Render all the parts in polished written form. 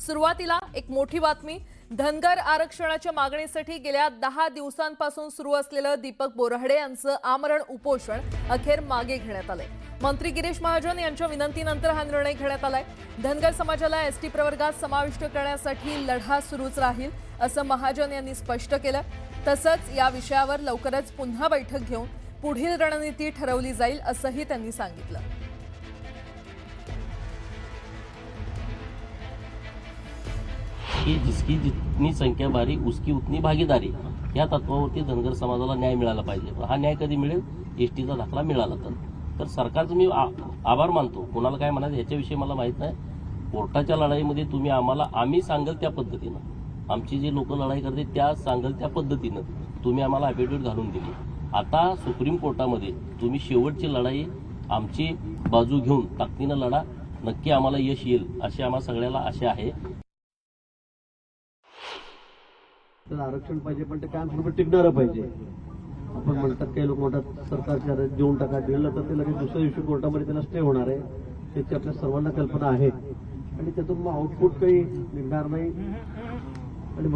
सुरुवातीला एक मोठी बातमी। धनगर आरक्षणाच्या मागणीसाठी गेल्या 10 दिवसांपासून सुरू असलेलं दीपक बोराडे यांचं आमरण उपोषण अखेर मागे घेण्यात आलंय। मंत्री गिरीश महाजन यांच्या विनंतीनंतर हा निर्णय घेण्यात आलाय। धनगर समाजाला एसटी प्रवर्गात समाविष्ट करण्यासाठी लढा सुरूच राहील असं महाजन यांनी स्पष्ट केलं। तसंच या विषयावर लवकरच पुन्हा बैठक घेऊन पुढील रणनीती ठरवली जाईल असंही त्यांनी सांगितलं। कि जिसकी जितनी संख्या भारी उसकी उतनी भागीदारी या तत्वावरती धनगर समाजाला न्याय मिळाला पाहिजे। हा न्याय कधी मिळेल? एसटीचा दाखला मिळाला तर सरकारचं मी आभार मानतो। कोणाला काय म्हणायचं याच्याविषयी मला माहित नाही। कोर्टाच्या लढाईमध्ये तुम्ही आम्हाला आम्ही सांगल त्या पद्धतीनं आमची जे लोक लढाई करते त्या सांगल त्या पद्धतीनं तुम्ही आम्हाला ॲफिडेव्हिट घालून दिली। आता सुप्रीम कोर्टामध्ये तुम्ही शेवटची लढाई आमची बाजू घेऊन ताकदीनं लढा, नक्की आम्हाला यश येईल अशी आम्हा सगळ्याला आशा आहे। तर आरक्षण पाहिजे, पण ते कायमस्वरूपी टिकणारं पाहिजे। आपण म्हणतात काही लोक म्हणतात सरकारच्या देऊन टाका, दिलं तर ते लगेच दुसऱ्या दिवशी कोर्टामध्ये त्याला स्टे होणार आहे, त्याची आपल्या सर्वांना कल्पना आहे आणि त्यातून मग आउटपुट काही निघणार नाही। आणि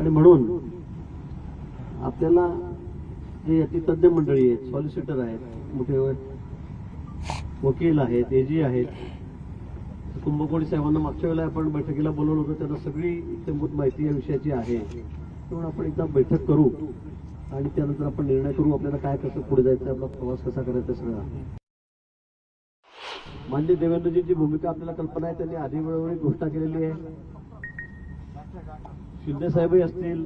म्हणून आपल्याला जे अतितज्ञ मंडळी आहेत, सॉलिसिटर आहेत, मोठे वकील आहेत, एजी आहेत, कुंभकोणी साहेबांना मागच्या वेळेला आपण बैठकीला बोलवलं होतं, त्यांना सगळी इत्यंभूत माहिती या विषयाची आहे। म्हणून आपण एकदा बैठक करू आणि त्यानंतर आपण निर्णय करू आपल्याला काय कसं पुढे जायचं, आपला प्रवास कसा करायचा सगळा। माननीय देवेंद्रजींची भूमिका आपल्याला कल्पना आहे, त्यांनी आधी वेळोवेळी घोषणा केलेली आहे। शिंदे साहेबही असतील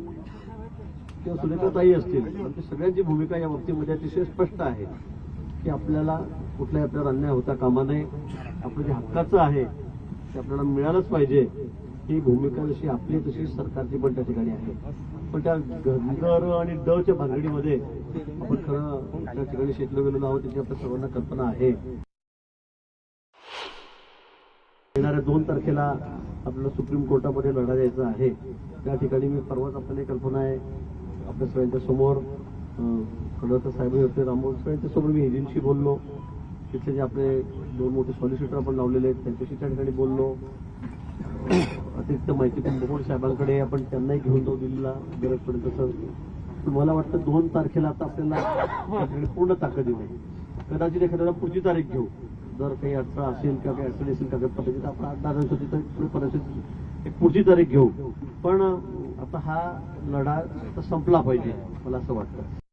किंवा सुनेत्राताई असतील, आमची सगळ्यांची भूमिका या बाबतीमध्ये अतिशय स्पष्ट आहे की आपल्याला कुठलाही आपल्याला अन्याय होता कामा नये, आपलं जे हक्काचं आहे ते आपल्याला मिळालंच पाहिजे। ही भूमिका जशी आपली तशी सरकारची पण त्या ठिकाणी आहे। पण त्या धनगर आणि डच्या भानगडीमध्ये आपण खरं त्या ठिकाणी शेतलो गेलेलो आहोत, त्याची आपल्या सर्वांना कल्पना आहे। येणाऱ्या 2 तारखेला आपल्याला सुप्रीम कोर्टामध्ये लढा द्यायचा आहे। त्या ठिकाणी मी परवाच आपल्याला कल्पना आहे आपल्या सगळ्यांच्या समोर खडतर साहेब होते, रामोद सगळ्यांच्या समोर मी एजंटशी बोललो, तिथले जे आपले 2 मोठे सॉलिसिटर आपण लावलेले आहेत त्यांच्याशी त्या ठिकाणी बोललो। अतिरिक्त माहिती कुंभकोणी साहेबांकडे आपण त्यांनाही घेऊन जाऊ दिल्लीला गरज पडेल तसं। मला वाटतं 2 तारखेला आता आपल्याला पूर्ण ताकद येईल। कदाचित एखाद्याला पुढची तारीख घेऊ, जर काही अडथळा असेल किंवा काही अडचणी असेल कागदपत्राची तर आपण 8-10 दिवसाची परिस्थिती एक पुढची तारीख घेऊ। पण आता हा लढा संपला पाहिजे मला असं वाटतं।